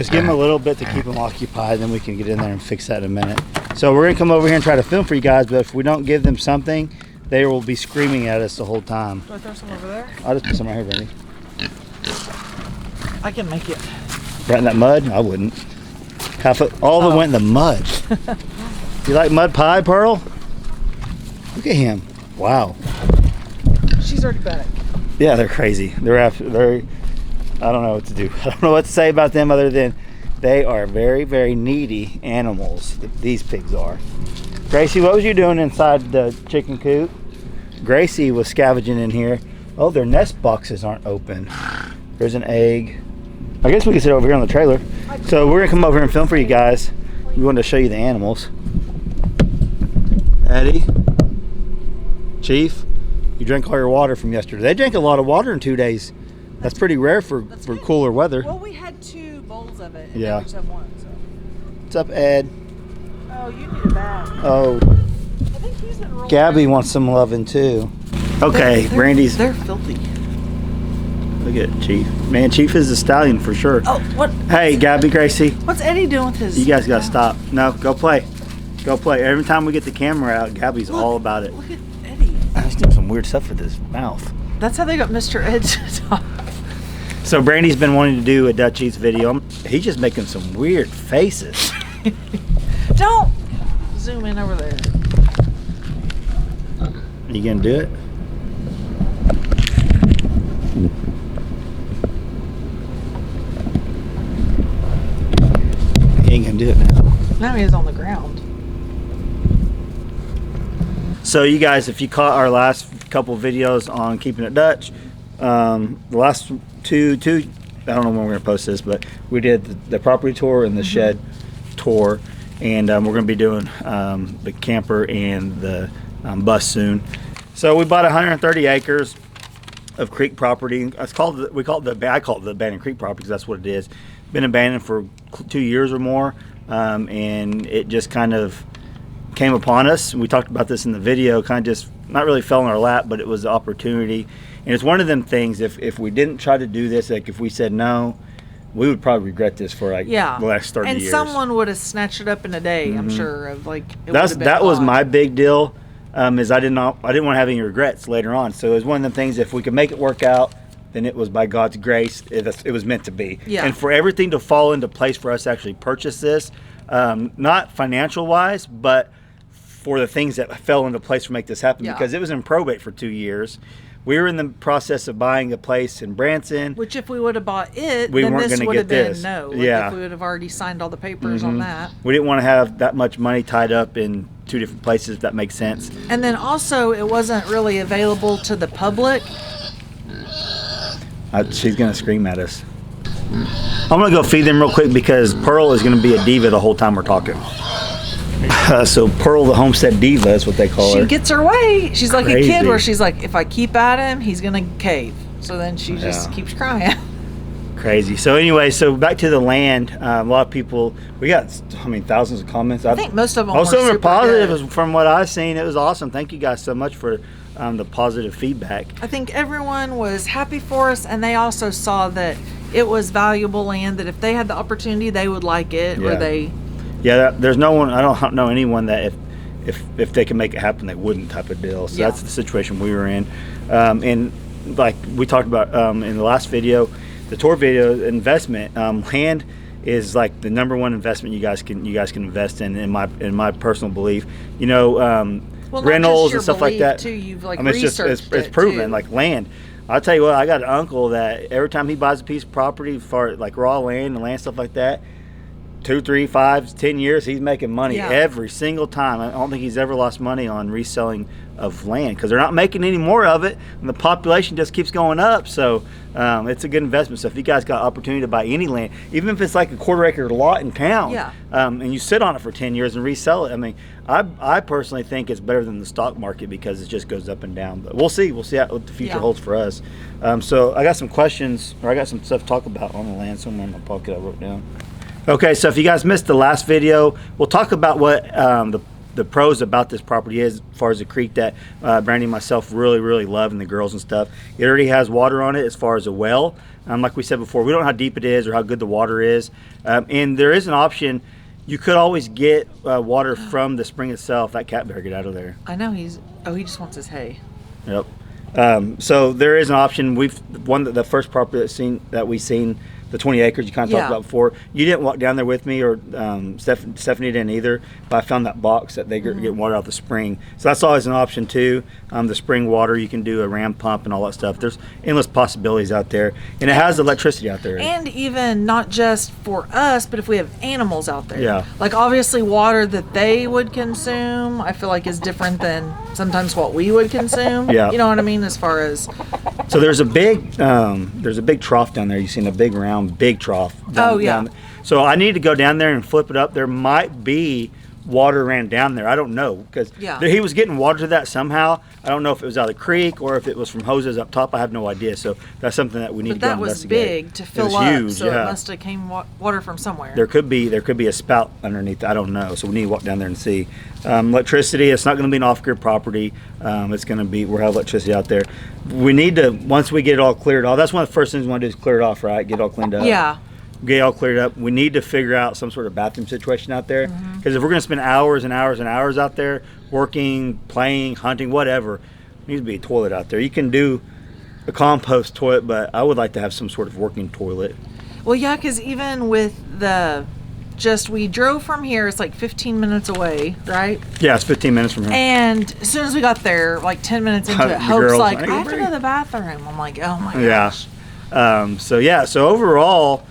Just give them a little bit to keep them occupied, then we can get in there and fix that in a minute. So we're gonna come over here and try to film for you guys, but if we don't give them something, they will be screaming at us the whole time. Do I throw some over there? I'll just put some right here, Brandy. I can make it. Right in that mud? I wouldn't. All of it went in the mud. You like mud pie, Pearl? Look at him. Wow. She's already back. Yeah, they're crazy. They're I don't know what to do. I don't know what to say about them other than they are very, very needy animals. These pigs are. Gracie, what was you doing inside the chicken coop? Gracie was scavenging in here. Oh, their nest boxes aren't open. There's an egg. I guess we can sit over here on the trailer. So we're gonna come over here and film for you guys. We wanted to show you the animals. Eddie, Chief, you drank all your water from yesterday. They drank a lot of water in 2 days. That's pretty rare for cooler weather. Well, we had 2 bowls of it, and yeah. we just have 1. So. What's up, Ed? Oh, you need a bath. Oh. I think he's been rolling. Gabby wants some loving too. Okay, Brandy's. They're filthy. Look at Chief. Man, Chief is a stallion for sure. Oh, what? Hey, Gabby, Gracie. What's Eddie doing with his? You guys gotta stop. No, go play. Go play. Every time we get the camera out, Gabby's all about it. Look at Eddie. He's doing some weird stuff with his mouth. That's how they got Mr. Ed to talk. So Brandy's been wanting to do a Dutch Eats video. He's just making some weird faces. Don't zoom in over there. You gonna do it? He ain't gonna do it now. Now he's on the ground. So you guys, if you caught our last couple videos on keeping it Dutch, the last two, I don't know when we're gonna post this, but we did the property tour and the shed tour, and we're gonna be doing the camper and the bus soon. So we bought 130 acres of creek property. I call it the abandoned creek property because that's what it is. Been abandoned for 2 years or more, and it just kind of came upon us. We talked about this in the video, kind of just not really fell in our lap, but it was an opportunity. And it's one of them things, if we didn't try to do this, like if we said no, we would probably regret this for like the last 30 years. And someone would have snatched it up in a day, I'm sure. Of like that was my big deal, is I didn't want to have any regrets later on. So it was one of them things, if we could make it work out, then it was by God's grace, it was meant to be. Yeah. And for everything to fall into place for us to actually purchase this, not financial wise, but for the things that fell into place to make this happen, because it was in probate for 2 years. We were in the process of buying a place in Branson. Which if we would have bought it, we then weren't this going would to have get been this. no. Yeah. If we would have already signed all the papers on that. We didn't want to have that much money tied up in 2 different places, if that makes sense. And then also it wasn't really available to the public. She's going to scream at us. I'm going to go feed them real quick because Pearl is going to be a diva the whole time we're talking. So Pearl, the Homestead diva, is what they call her. She gets her way. She's like Crazy. a kid where she's like, if I keep at him, he's going to cave. So then she just keeps crying. Crazy. So anyway, so back to the land. A lot of people, we got, thousands of comments. I think most of them are positive. From what I've seen, it was awesome. Thank you guys so much for the positive feedback. I think everyone was happy for us, and they also saw that it was valuable land, that if they had the opportunity, they would like it, or they... Yeah, there's no one, I don't know anyone that if they can make it happen, they wouldn't type of deal. So that's the situation we were in. And like we talked about in the last video, the tour video, investment, land is like the #1 investment you guys can invest in my personal belief. You know, rentals and stuff like that. Too. You've like it's proven, like land. I'll tell you what, I got an uncle that every time he buys a piece of property for like raw land and land stuff like that, 2, 3, 5, 10 years, he's making money every single time. I don't think he's ever lost money on reselling of land because they're not making any more of it, and the population just keeps going up. So it's a good investment. So if you guys got opportunity to buy any land, even if it's like a 1/4 acre lot in town, and you sit on it for 10 years and resell it, I mean, I personally think it's better than the stock market because it just goes up and down. But we'll see what the future holds for us. So I got some questions, or I got some stuff to talk about on the land somewhere in my pocket I wrote down. Okay, so if you guys missed the last video, we'll talk about what the pros about this property is, as far as the creek that Brandy and myself really love, and the girls and stuff, it already has water on it as far as a well. Like we said before, we don't know how deep it is or how good the water is, and there is an option. You could always get water from the spring itself. That cat better get out of there. I know he just wants his hay. Yep. So there is an option. The first property that we seen, the 20 acres you kind of talked about before. You didn't walk down there with me, or Stephanie didn't either. But I found that box that they get water out the spring. So that's always an option too. The spring water, you can do a ram pump and all that stuff. There's endless possibilities out there, and it has electricity out there. And even not just for us, but if we have animals out there. Yeah. Like obviously water that they would consume, I feel like is different than sometimes what we would consume. Yeah. You know what I mean? As far as. So there's a big trough down there. You've seen a big trough. Down. So I need to go down there and flip it up. There might be water ran down there. I don't know, because he was getting water to that somehow. I don't know if it was out of the creek or if it was from hoses up top. I have no idea. So that's something that we need to go investigate. But that was big to fill up, huge, so it must have came water from somewhere. There could be a spout underneath. I don't know. So we need to walk down there and see. Electricity. It's not going to be an off-grid property. It's going to be, we'll have electricity out there. We need to, once we get it all cleared off. That's one of the first things we want to do is clear it off, right? Get it all cleaned up. Yeah. Get it all cleared up. We need to figure out some sort of bathroom situation out there, because if we're going to spend hours and hours and hours out there working, playing, hunting, whatever, there needs to be a toilet out there. You can do a compost toilet, but I would like to have some sort of working toilet. Well, yeah, because even with we drove from here, it's like 15 minutes away, right? Yeah, it's 15 minutes from here. And as soon as we got there, like 10 minutes into it, Hope's like, I have to go to the bathroom. I'm like, oh my gosh. So overall,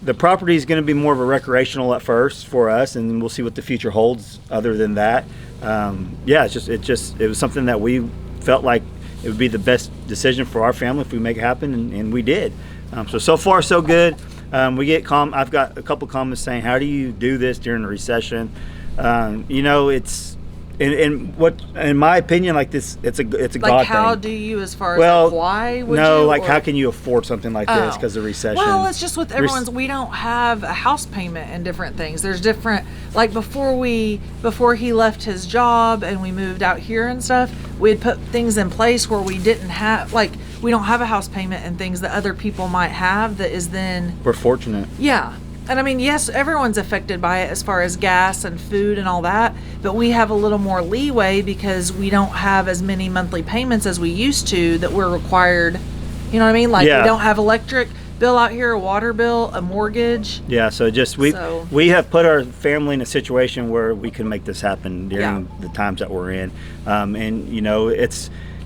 the property is going to be more of a recreational at first for us, and we'll see what the future holds other than that. It was something that we felt like it would be the best decision for our family if we make it happen, and we did. So far so good. I've got a couple comments saying, how do you do this during a recession? It's in my opinion, like this, it's a God thing. Like how do you, as far as why would you? No, how can you afford something like this because of recession? Well, it's just with everyone's, we don't have a house payment and different things. There's different, like before he left his job and we moved out here and stuff, we had put things in place where we didn't have, like, we don't have a house payment and things that other people might have that is then. We're fortunate. Yeah. And I mean, yes, everyone's affected by it as far as gas and food and all that, but we have a little more leeway because we don't have as many monthly payments as we used to that we're required. You know what I mean? Like we don't have electric bill out here, a water bill, a mortgage. Yeah, so we have put our family in a situation where we can make this happen during the times that we're in.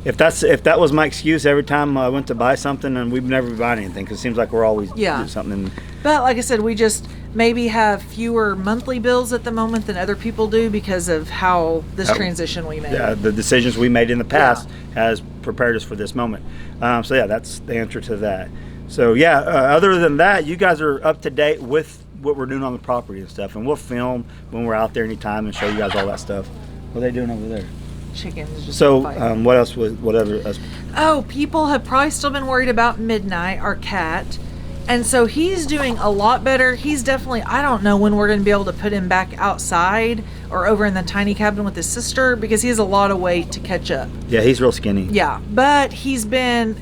If that was my excuse every time I went to buy something, and we've never bought anything because it seems like we're always doing something. But like I said, we just maybe have fewer monthly bills at the moment than other people do because of how this transition we made. Yeah, the decisions we made in the past has prepared us for this moment. That's the answer to that. So other than that, you guys are up to date with what we're doing on the property and stuff, and we'll film when we're out there anytime and show you guys all that stuff. What are they doing over there? Chickens. Just what else was whatever? Oh, people have probably still been worried about Midnight, our cat, and so he's doing a lot better. He's definitely, I don't know when we're going to be able to put him back outside or over in the tiny cabin with his sister because he has a lot of weight to catch up. Yeah, he's real skinny. Yeah, but he's in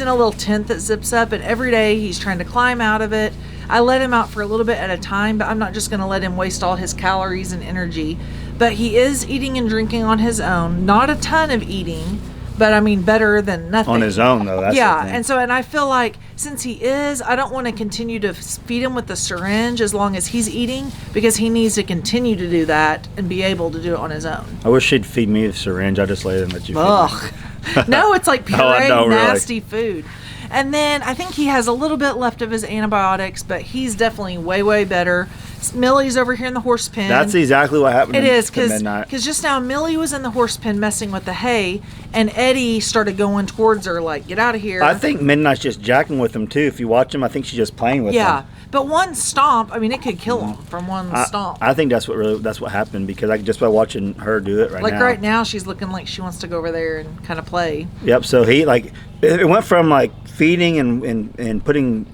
a little tent that zips up, and every day he's trying to climb out of it. I let him out for a little bit at a time, but I'm not just going to let him waste all his calories and energy. But he is eating and drinking on his own. Not a ton of eating, but I mean better than nothing. On his own, though. That's the thing. And I feel like since he is, I don't want to continue to feed him with the syringe as long as he's eating because he needs to continue to do that and be able to do it on his own. I wish he'd feed me the syringe. I just let him let you feed me. No, it's like pureed, nasty food. And then I think he has a little bit left of his antibiotics, but he's definitely way, way better. Millie's over here in the horse pen. That's exactly what happened. It is Midnight. because just now Millie was in the horse pen messing with the hay, and Eddie started going towards her like, "Get out of here!" I think Midnight's just jacking with him too. If you watch him, I think she's just playing with him. Yeah, but one stomp, I mean, it could kill him from one stomp. I think that's what happened because just by watching her do it now. Right now, she's looking like she wants to go over there and kind of play. Yep. So it went from like feeding and putting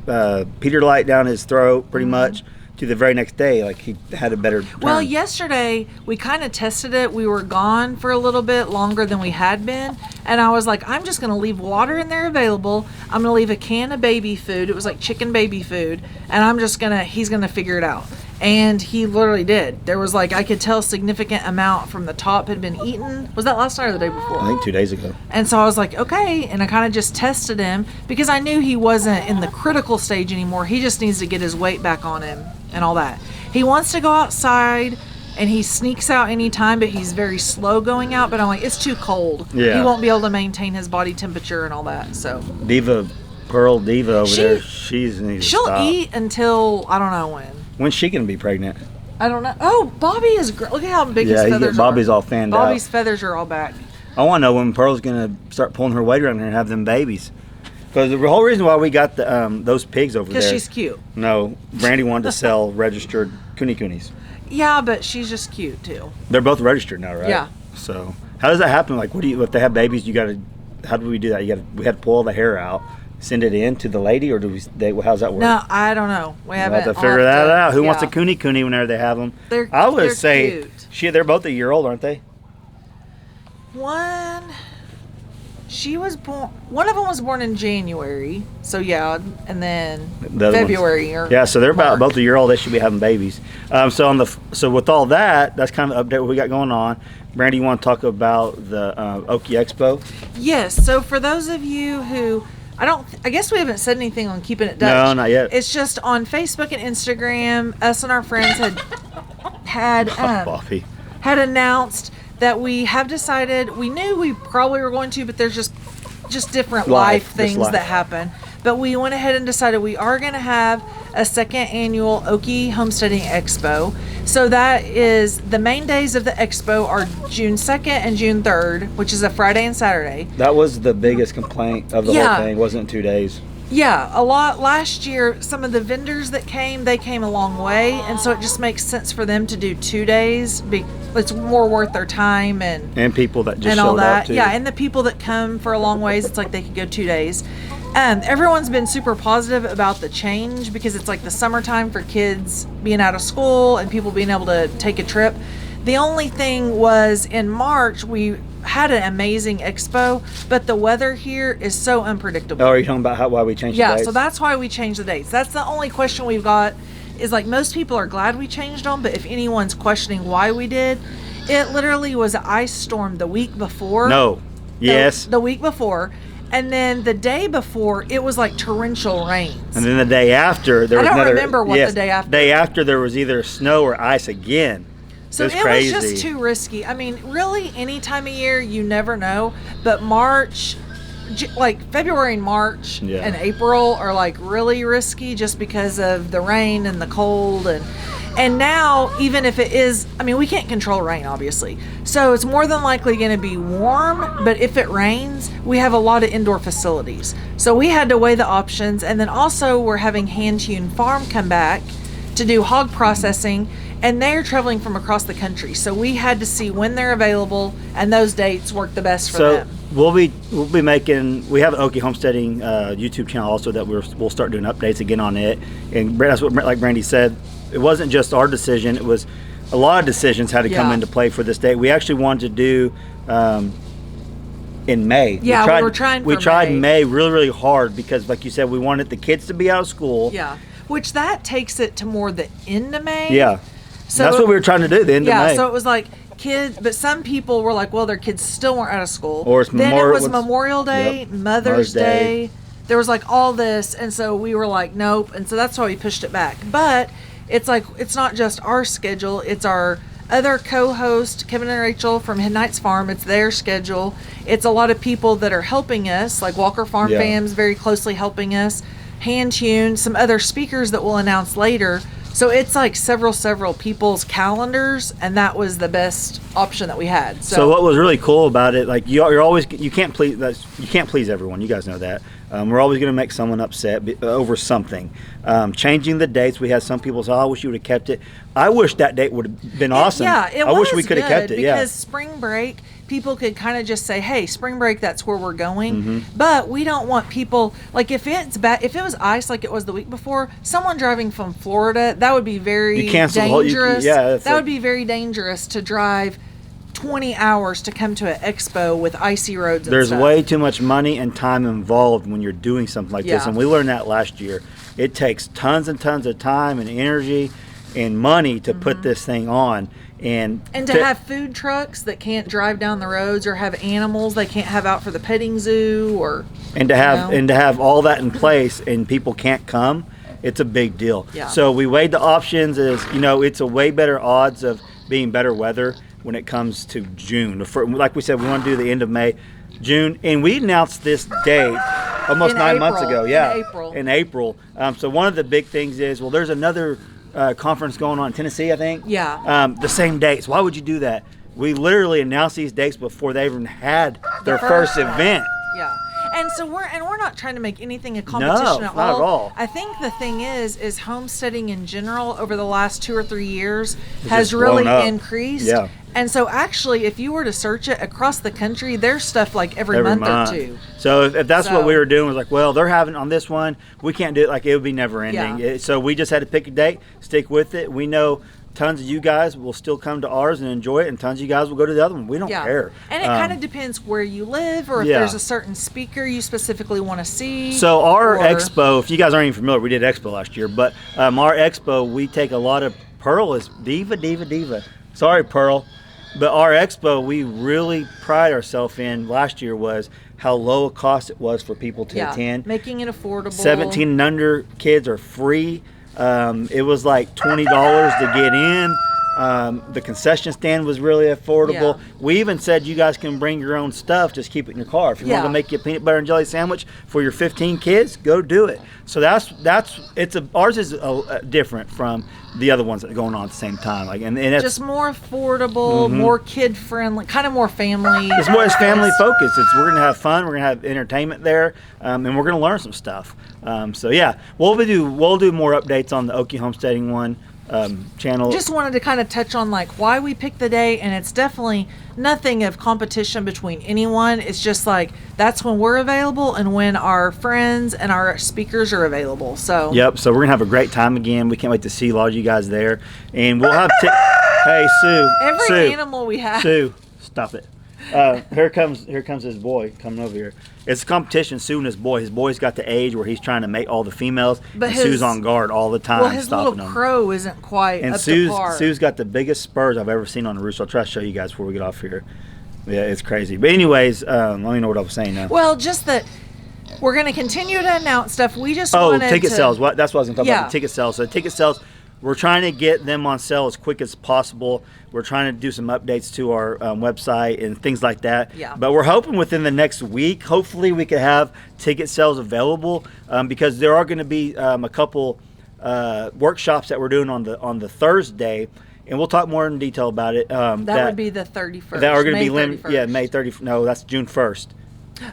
Peter light down his throat pretty much to the very next day, like he had a better turn. Well, yesterday we kind of tested it. We were gone for a little bit longer than we had been, and I was like, I'm just going to leave water in there available. I'm going to leave a can of baby food. It was like chicken baby food, and he's going to figure it out. And he literally did. There was like, I could tell a significant amount from the top had been eaten. Was that last night or the day before? I think 2 days ago. And so I was like, okay. And I kind of just tested him because I knew he wasn't in the critical stage anymore. He just needs to get his weight back on him and all that. He wants to go outside and he sneaks out anytime, but he's very slow going out. But I'm like, it's too cold. Yeah. He won't be able to maintain his body temperature and all that. So Pearl Diva over there, she'll stop. Eat until I don't know when. When's she gonna be pregnant? I don't know. Oh, Bobby is great. Look at how big his feathers are. Bobby's all fanned out. Bobby's feathers are all back. I want to know when Pearl's gonna start pulling her weight around here and have them babies. Because the whole reason why we got those pigs over there. Because she's cute. No, Brandy wanted to sell registered coonies. Yeah, but she's just cute too. They're both registered now, right? Yeah. So how does that happen? Like, if they have babies, how do we do that? We had to pull all the hair out, send it in to the lady, or how's that work? No, I don't know. We haven't. We'll have to figure that out. Who wants a coonie whenever they have them? I would say cute. They're both a year old, aren't they? She was born. One of them was born in January, so yeah, and then February or so they're March. about both a year old. They should be having babies. So with all that, that's kind of the update what we got going on. Brandy, you want to talk about the Okie Expo? Yes. So for those of you who I guess we haven't said anything on Keeping It Dutch. No, not yet. It's just on Facebook and Instagram. Us and our friends had announced that we have decided. We knew we probably were going to, but there's just different life things that happen. But we went ahead and decided we are going to have a second annual Okie Homesteading Expo. So that is the main days of the expo are June 2nd and June 3rd, which is a Friday and Saturday. That was the biggest complaint of the whole thing, wasn't it? 2 days. Yeah, a lot. Last year, some of the vendors that came, they came a long way, and so it just makes sense for them to do 2 days. It's more worth their time and people that just and showed all that. up too. Yeah, and the people that come for a long ways, it's like they could go 2 days. Everyone's been super positive about the change because it's like the summertime for kids being out of school and people being able to take a trip. The only thing was in March we had an amazing expo, but the weather here is so unpredictable. Oh, are you talking about why we changed the dates? Yeah, so that's why we changed the dates. That's the only question we've got is like most people are glad we changed them, but if anyone's questioning why we did, it literally was an ice storm the week before. The week before. And then the day before, it was like torrential rains. And then the day after, there was I don't remember what the day after. Day after, there was either snow or ice again. So it was just too risky. I mean, really, any time of year, you never know. But March, like February and March and April are like really risky just because of the rain and the cold. And now, even if it is, I mean, we can't control rain, obviously. So it's more than likely going to be warm, but if it rains, we have a lot of indoor facilities. So we had to weigh the options. And then also we're having Hand Hewn Farm come back to do hog processing, and they're traveling from across the country. So we had to see when they're available, and those dates work the best for them. We'll be making. We have an Okie Homesteading YouTube channel also that we'll start doing updates again on it. And that's what, like Brandy said, it wasn't just our decision. It was a lot of decisions had to come into play for this date. We actually wanted to do in May. Yeah, we tried May really, really hard because, like you said, we wanted the kids to be out of school. Yeah, which that takes it to more the end of May. Yeah, so that's what we were trying to do. The end of May. Yeah, so it was like kids, but some people were like, well, their kids still weren't out of school. Or then it was Memorial Day, Mother's Day. There was like all this, and so we were like, nope, and so that's why we pushed it back. But it's like it's not just our schedule; it's our other co-host Kevin and Rachel from Midnight's Farm. It's their schedule. It's a lot of people that are helping us, like Walker Farm Fams, very closely helping us. Hand Hewn, some other speakers that we'll announce later. So it's like several people's calendars, and that was the best option that we had. So what was really cool about it, like you can't please everyone. You guys know that. We're always going to make someone upset over something. Changing the dates, we had some people say, "Oh, I wish you would have kept it." I wish that date would have been awesome. Yeah, I wish we could have kept it. Because spring break, people could kind of just say, hey, spring break, that's where we're going. Mm-hmm. But we don't want people, like if it's bad, if it was ice like it was the week before, someone driving from Florida, that would be very dangerous. That would be very dangerous to drive 20 hours to come to an expo with icy roads and There's stuff. way too much money and time involved when you're doing something like this, and we learned that last year. It takes tons and tons of time and energy and money to put this thing on. And to have food trucks that can't drive down the roads, or have animals they can't have out for the petting zoo, or and to have all that in place and people can't come, it's a big deal. Yeah. So we weighed the options. As you know, it's a way better odds of being better weather when it comes to June. Like we said, we want to do the end of May, June, and we announced this date almost 9 months ago. Yeah, in April. So one of the big things is, well, there's another conference going on in Tennessee, I think. Yeah. The same dates. Why would you do that? We literally announced these dates before they even had their first event. Yeah. And so we're not trying to make anything a competition at all. Not at all. I think the thing is homesteading in general over the last 2 or 3 years has really increased. Yeah. And so actually, if you were to search it across the country, there's stuff like every month or two. So if that's what we were doing, was like, well, they're having on this one, we can't do it. Like, it would be never ending. Yeah. So we just had to pick a date, stick with it. We know tons of you guys will still come to ours and enjoy it, and tons of you guys will go to the other one. We don't care. And it kind of depends where you live, or if there's a certain speaker you specifically want to see. So our expo, if you guys aren't even familiar, we did expo last year, but our expo, we take a lot of, Pearl is diva. Sorry, Pearl. But our expo, we really pride ourselves in last year was how low a cost it was for people to attend. Making it affordable. 17 and under kids are free. It was like $20 to get in. The concession stand was really affordable. Yeah. We even said you guys can bring your own stuff, just keep it in your car. If you want to make you a peanut butter and jelly sandwich for your 15 kids, go do it. So ours is different from the other ones that are going on at the same time. Like, and it's just more affordable, more kid friendly, kind of more family. It's family focused. We're gonna have fun. We're gonna have entertainment there, and we're gonna learn some stuff. So yeah, we'll do more updates on the Okie Homesteading one. Channel. Just wanted to kind of touch on like why we picked the day, and it's definitely nothing of competition between anyone. It's just like that's when we're available and when our friends and our speakers are available. So so we're gonna have a great time again. We can't wait to see a lot of you guys there, and we'll have hey, Sue, every animal we have. Sue, stop it. Here comes his boy coming over here. It's a competition. Sue and his boy. His boy's got the age where he's trying to make all the females, and Sue's on guard all the time. Well, his little crow isn't quite up to par. Sue's got the biggest spurs I've ever seen on a rooster. I'll try to show you guys before we get off here. Yeah, it's crazy. But anyways, I don't even know what I was saying now. Well, just that we're going to continue to announce stuff. We just wanted ticket sales. That's what I was going to talk about. The ticket sales. So ticket sales, we're trying to get them on sale as quick as possible. We're trying to do some updates to our website and things like that. Yeah. But we're hoping within the next week, hopefully we could have ticket sales available because there are going to be a couple workshops that we're doing on the Thursday, and we'll talk more in detail about it. That would be the 31st. That are going to be limited. Yeah, May 30th. No, that's June 1st.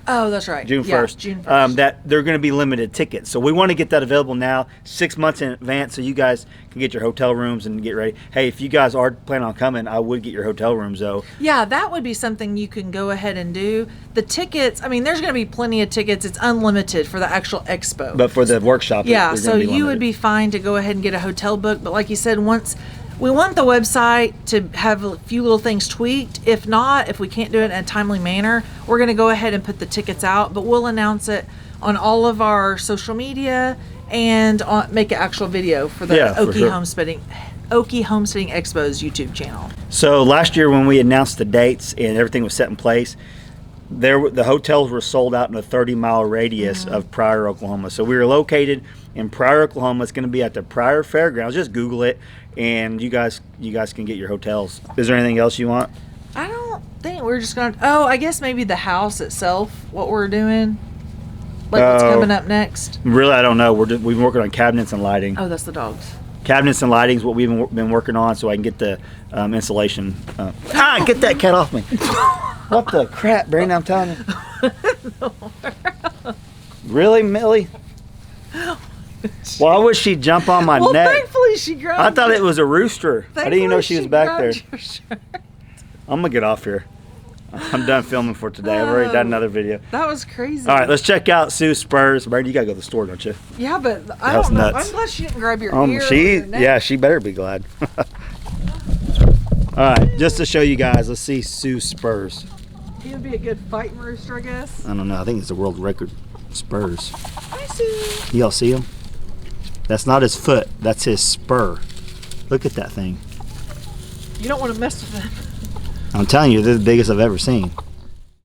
Oh, that's right. June 1st. June 1st. That they're going to be limited tickets. So we want to get that available now, 6 months in advance, so you guys can get your hotel rooms and get ready. Hey, if you guys are planning on coming, I would get your hotel rooms, though. Yeah, that would be something you can go ahead and do. The tickets, I mean, there's going to be plenty of tickets. It's unlimited for the actual expo. But for the workshop, yeah, so you would be fine to go ahead and get a hotel book. But like you said, once we want the website to have a few little things tweaked. If not, if we can't do it in a timely manner, we're going to go ahead and put the tickets out, but we'll announce it on all of our social media and make an actual video for the Okie Homesteading Expo's YouTube channel. So last year when we announced the dates and everything was set in place, the hotels were sold out in a 30-mile radius of Pryor, Oklahoma. So we were located in Pryor, Oklahoma. It's going to be at the Pryor Fairgrounds. Just Google it, and you guys can get your hotels. Is there anything else you want? I don't think we're just going to... Oh, I guess maybe the house itself, what we're doing. Like what's coming up next. Really, I don't know. We've been working on cabinets and lighting. Oh, that's the dogs. Cabinets and lighting is what we've been working on, so I can get the insulation. Get that cat off me. What the crap, Brandon, I'm telling you. Really, Millie? Why would she jump on my neck? Thankfully she grabbed I thought it was a rooster. I didn't even know she was back there. I'm going to get off here. I'm done filming for today. I've already done another video. That was crazy. All right, let's check out Sue's spurs. Brady, you gotta go to the store, don't you? Yeah, but I That's don't know. nuts. I'm glad she didn't grab your ear. Or your neck. Yeah, she better be glad. All right, just to show you guys, let's see Sue's spurs. He would be a good fighting rooster, I guess. I don't know. I think it's the world record spurs. Hi, Sue. Y'all see him? That's not his foot. That's his spur. Look at that thing. You don't want to mess with them. I'm telling you, they're the biggest I've ever seen.